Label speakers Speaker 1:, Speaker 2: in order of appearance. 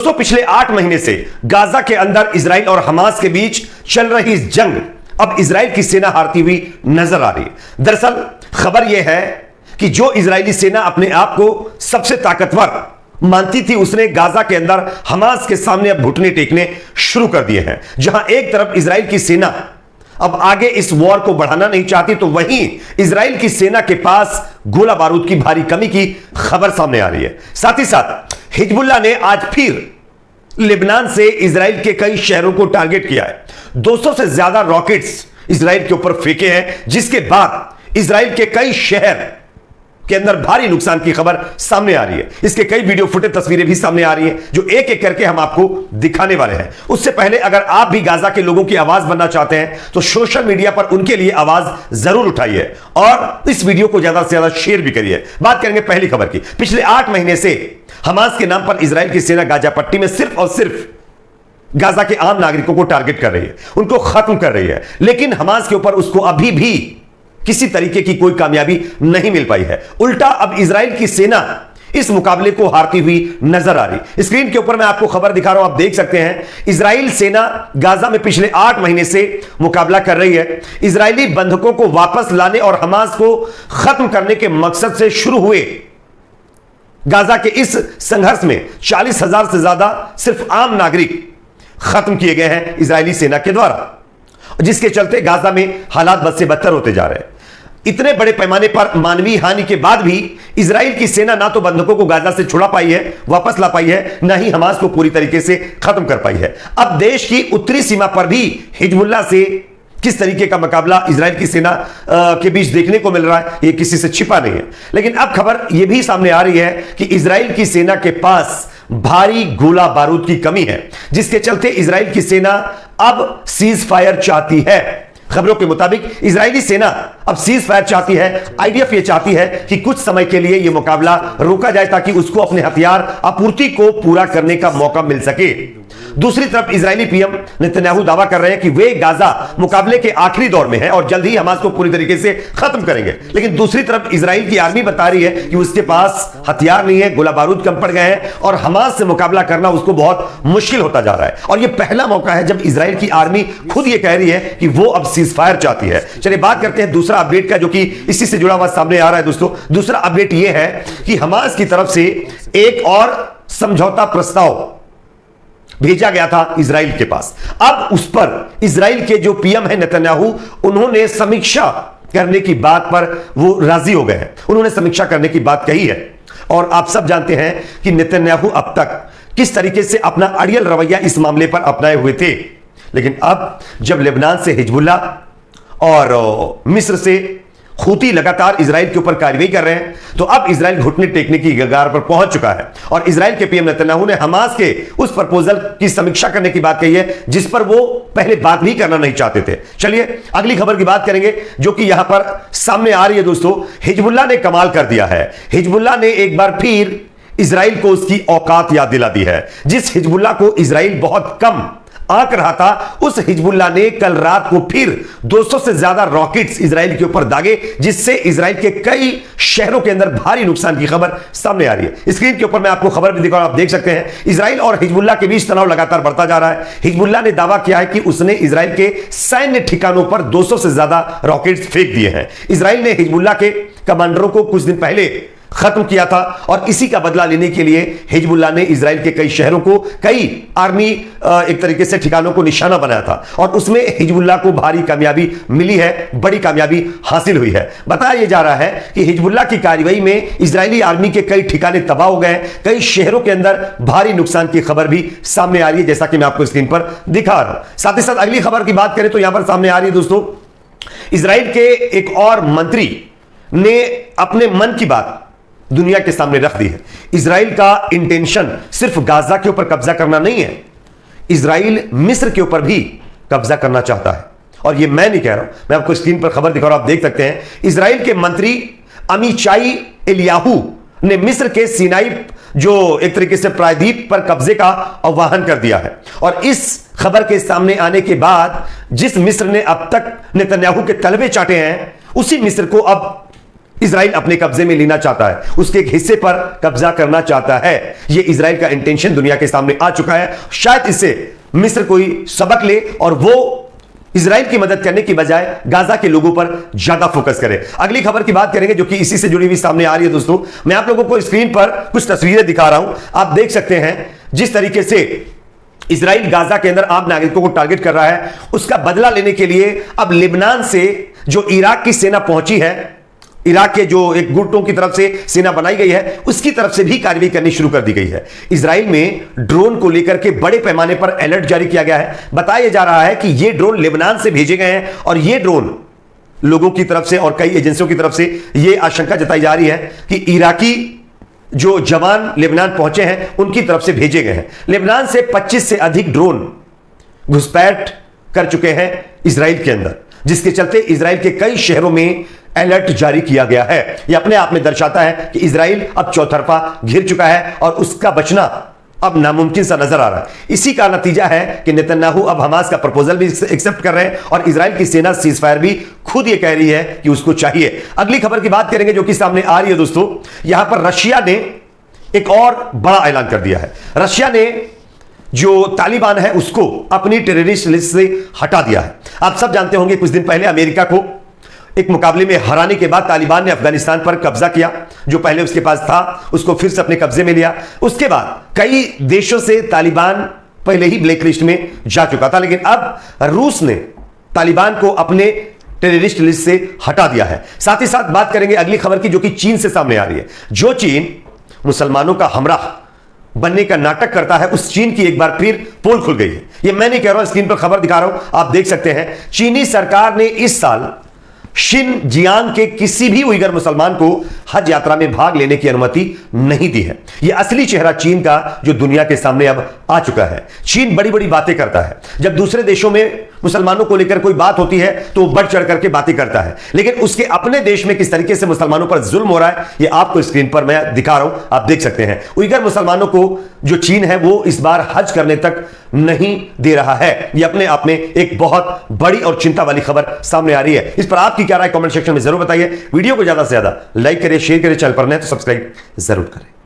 Speaker 1: दोस्तों पिछले 8 महीने से गाजा के अंदर इजराइल और हमास के बीच चल रही इस जंग अब इजराइल की सेना हारती हुई नजर आ रही है। दरअसल खबर यह है कि जो इजरायली सेना अपने आप को सबसे ताकतवर मानती थी, उसने गाजा के अंदर हमास के सामने अब घुटने टेकने शुरू कर दिए हैं। जहां एक तरफ इजराइल की सेना अब आगे इस वॉर को बढ़ाना नहीं चाहती, तो वहीं इजराइल की सेना के पास गोला बारूद की भारी कमी की खबर सामने आ रही है। साथ ही साथ हिजबुल्लाह ने आज फिर लेबनान से इजराइल के कई शहरों को टारगेट किया है। 200 से ज्यादा रॉकेट्स इजराइल के ऊपर फेंके हैं, जिसके बाद इजराइल के कई शहर के अंदर भारी नुकसान की खबर सामने आ रही है। इसके कई वीडियो फुटेज तस्वीरें भी सामने आ रही हैं, जो एक एक करके हम आपको दिखाने वाले हैं। उससे पहले अगर आप भी गाजा के लोगों की आवाज बनना चाहते हैं तो सोशल मीडिया पर उनके लिए आवाज जरूर उठाइए और इस वीडियो को ज्यादा से ज्यादा शेयर भी करिए। बात करेंगे पहली खबर की। पिछले 8 महीने से हमास के नाम पर इजराइल की सेना गाजा पट्टी में सिर्फ और सिर्फ गाजा के आम नागरिकों को टारगेट कर रही है, उनको खत्म कर रही है, लेकिन हमास के ऊपर उसको अभी भी किसी तरीके की कोई कामयाबी नहीं मिल पाई है। उल्टा अब इजराइल की सेना इस मुकाबले को हारती हुई नजर आ रही। स्क्रीन के ऊपर मैं आपको खबर दिखा रहा हूं, आप देख सकते हैं। इजराइल सेना गाजा में पिछले 8 महीने से मुकाबला कर रही है। इजरायली बंधकों को वापस लाने और हमास को खत्म करने के मकसद से शुरू हुए गाजा के इस संघर्ष में 40,000 से ज्यादा सिर्फ आम नागरिक खत्म किए गए हैं इजरायली सेना के द्वारा, जिसके चलते गाजा में हालात बद से बदतर होते जा रहे हैं। इतने बड़े पैमाने पर मानवीय हानि के बाद भी इजराइल की सेना ना तो बंधकों को गाजा से छुड़ा पाई है, वापस ला पाई है, ना ही हमास को पूरी तरीके से खत्म कर पाई है। अब देश की उत्तरी सीमा पर भी हिजबुल्लाह से किस तरीके का मुकाबला इजराइल की सेना के बीच देखने को मिल रहा है, यह किसी से छिपा नहीं है। लेकिन अब खबर यह भी सामने आ रही है कि इजराइल की सेना के पास भारी गोला बारूद की कमी है, जिसके चलते इजराइल की सेना अब सीज फायर चाहती है। खबरों के मुताबिक इजरायली सेना अब सीज फायर चाहती है। आईडीएफ ये चाहती है कि कुछ समय के लिए यह मुकाबला रोका जाए, ताकि उसको अपने हथियार आपूर्ति को पूरा करने का मौका मिल सके। दूसरी तरफ इजरायली पीएम नेतन्याहू दावा कर रहे हैं कि वे गाजा मुकाबले के आखिरी दौर में है और जल्द ही हमास को पूरी तरीके से खत्म करेंगे। लेकिन दूसरी तरफ इजराइल की आर्मी बता रही है कि उसके पास हथियार नहीं है, गोला बारूद कम पड़ गए हैं और हमास से मुकाबला करना उसको बहुत मुश्किल होता जा रहा है। और यह पहला मौका है जब इजराइल की आर्मी खुद यह कह रही है कि वो अब सीज फायर चाहती है। चलिए बात करते हैं दूसरा अपडेट का, जो कि इसी से जुड़ा हुआ सामने आ रहा है। दोस्तों दूसरा अपडेट यह है कि हमास की तरफ से एक और समझौता प्रस्ताव भेजा गया था इजराइल के पास। अब उस पर इजराइल के जो पीएम है नेतन्याहू, उन्होंने समीक्षा करने की बात पर वो राजी हो गए हैं। उन्होंने समीक्षा करने की बात कही है और आप सब जानते हैं कि नेतन्याहू अब तक किस तरीके से अपना अड़ियल रवैया इस मामले पर अपनाए हुए थे। लेकिन अब जब लेबनान से हिजबुल्लाह और मिस्र से हूती लगातार इजराइल के ऊपर कार्रवाई कर रहे हैं, तो अब इजराइल घुटने टेकने की कगार पर पहुंच चुका है। और इजराइल के पीएम नेतन्याहू ने हमास के उस प्रपोजल की समीक्षा करने की बात कही है, जिस पर वो पहले बात भी करना नहीं चाहते थे। चलिए अगली खबर की बात करेंगे, जो कि यहां पर सामने आ रही है। दोस्तों हिजबुल्लाह ने कमाल कर दिया है। हिजबुल्लाह ने एक बार फिर इजराइल को उसकी औकात याद दिला दी है। जिस हिजबुल्लाह को इजराइल बहुत कम आंक रहा था, उस हिजबुल्लाह ने कल रात को फिर 200 से ज्यादा रॉकेट्स इजराइल के ऊपर दागे, जिससे इजराइल के कई शहरों के अंदर भारी नुकसान की खबर सामने आ रही है। स्क्रीन के ऊपर मैं आपको खबर भी दिखा रहा हूं, आप देख सकते हैं। इजराइल और हिजबुल्लाह के बीच तनाव लगातार बढ़ता जा रहा है। हिजबुल्लाह ने दावा किया है कि उसने इजराइल के सैन्य ठिकानों पर 200 से ज्यादा रॉकेट्स फेंक दिए हैं। इजराइल ने हिजबुल्लाह के कमांडरों को कुछ दिन पहले खत्म किया था और इसी का बदला लेने के लिए हिजबुल्लाह ने इजराइल के कई शहरों को, कई आर्मी एक तरीके से ठिकानों को निशाना बनाया था और उसमें हिजबुल्लाह को भारी कामयाबी मिली है, बड़ी कामयाबी हासिल हुई है। बताया जा रहा है कि हिजबुल्लाह की कार्रवाई में इजरायली आर्मी के कई ठिकाने तबाह हो गए, कई शहरों के अंदर भारी नुकसान की खबर भी सामने आ रही है, जैसा कि मैं आपको स्क्रीन पर दिखा रहा हूं। साथ ही साथ अगली खबर की बात करें तो यहां पर सामने आ रही है दोस्तों, इजराइल के एक और मंत्री ने अपने मन की बात दुनिया के सामने रख दी है। इजराइल का इंटेंशन सिर्फ गाजा के ऊपर कब्जा करना नहीं है, इजराइल मिस्र के ऊपर भी कब्जा करना चाहता है। और ये मैं नहीं कह रहा हूं, मैं आपको स्क्रीन पर खबर दिखा रहा हूं, आप देख सकते हैं। इजराइल के मंत्री अमीचाई एलियाहू ने मिस्र के सिनाई जो एक तरीके से प्रायद्वीप पर कब्जे का आह्वान कर दिया है। और इस खबर के सामने आने के बाद जिस मिस्र ने अब तक नेतन्याहू के तलवे चाटे हैं, उसी मिस्र को अब इजराइल अपने कब्जे में लेना चाहता है, उसके एक हिस्से पर कब्जा करना चाहता है। यह इजराइल का इंटेंशन दुनिया के सामने आ चुका है। शायद इससे मिस्र कोई सबक ले और वो इजराइल की मदद करने की बजाय गाजा के लोगों पर ज्यादा फोकस करे। अगली खबर की बात करेंगे जो कि इसी से जुड़ी हुई सामने आ रही है। दोस्तों, मैं आप लोगों को स्क्रीन पर कुछ तस्वीरें दिखा रहा हूं, आप देख सकते हैं जिस तरीके से इजराइल गाजा के अंदर आम नागरिकों को टारगेट कर रहा है, उसका बदला लेने के लिए अब लेबनान से जो इराक की सेना पहुंची है, इराक के जो एक गुटों की तरफ से सेना बनाई गई है, उसकी तरफ से भी कार्रवाई करनी शुरू कर दी गई है। इजराइल में ड्रोन को लेकर के बड़े पैमाने पर अलर्ट जारी किया गया है। बताया जा रहा है कि ये ड्रोन लेबनान से भेजे गए हैं और ये ड्रोन लोगों की तरफ से और कई एजेंसियों की तरफ से ये आशंका जताई जा रही है कि इराकी जो जवान लेबनान पहुंचे हैं उनकी तरफ से भेजे गए हैं। लेबनान से 25 से अधिक ड्रोन घुसपैठ कर चुके हैं इजराइल के अंदर, जिसके चलते इजराइल के कई शहरों में अलर्ट जारी किया गया है। यह अपने आप में दर्शाता है कि इजराइल अब चौतरफा घिर चुका है और उसका बचना अब नामुमकिन सा नजर आ रहा है। इसी का नतीजा है कि नेतन्याहू अब हमास का प्रपोजल भी एक्सेप्ट कर रहे हैं और इजराइल की सेना सीजफायर भी खुद ये कह रही है कि उसको चाहिए। अगली खबर की बात करेंगे जो कि सामने आ रही है। दोस्तों, यहां पर रशिया ने एक और बड़ा ऐलान कर दिया है। रशिया ने जो तालिबान है उसको अपनी टेररिस्ट लिस्ट से हटा दिया है। आप सब जानते होंगे कुछ दिन पहले अमेरिका को एक मुकाबले में हराने के बाद तालिबान ने अफगानिस्तान पर कब्जा किया, जो पहले उसके पास था उसको फिर से अपने कब्जे में लिया। उसके बाद कई देशों से तालिबान पहले ही ब्लैक लिस्ट में जा चुका था, लेकिन अब रूस ने तालिबान को अपने टेररिस्ट लिस्ट से हटा दिया है। साथ ही साथ बात करेंगे अगली खबर की जो कि चीन से सामने आ रही है। जो चीन मुसलमानों का हमराह बनने का नाटक करता है, उस चीन की एक बार फिर पोल खुल गई है। यह मैं नहीं कह रहा हूं, स्क्रीन पर खबर दिखा रहा हूं, आप देख सकते हैं। चीनी सरकार ने इस साल शिनजियांग के किसी भी उइगर मुसलमान को हज यात्रा में भाग लेने की अनुमति नहीं दी है। यह असली चेहरा चीन का जो दुनिया के सामने अब आ चुका है। चीन बड़ी बड़ी बातें करता है, जब दूसरे देशों में मुसलमानों को लेकर कोई बात होती है तो बढ़ चढ़ करके बातें करता है, लेकिन उसके अपने देश में किस तरीके से मुसलमानों पर जुल्म हो रहा है यह आपको स्क्रीन पर मैं दिखा रहा हूं, आप देख सकते हैं। उइगर मुसलमानों को जो चीन है वो इस बार हज करने तक नहीं दे रहा है। यह अपने आप में एक बहुत बड़ी और चिंता वाली खबर सामने आ रही है। इस पर आपकी क्या राय कमेंट सेक्शन में जरूर बताइए। वीडियो को ज्यादा से ज्यादा लाइक करें, शेयर करें, चैनल पर नए तो सब्सक्राइब जरूर करें।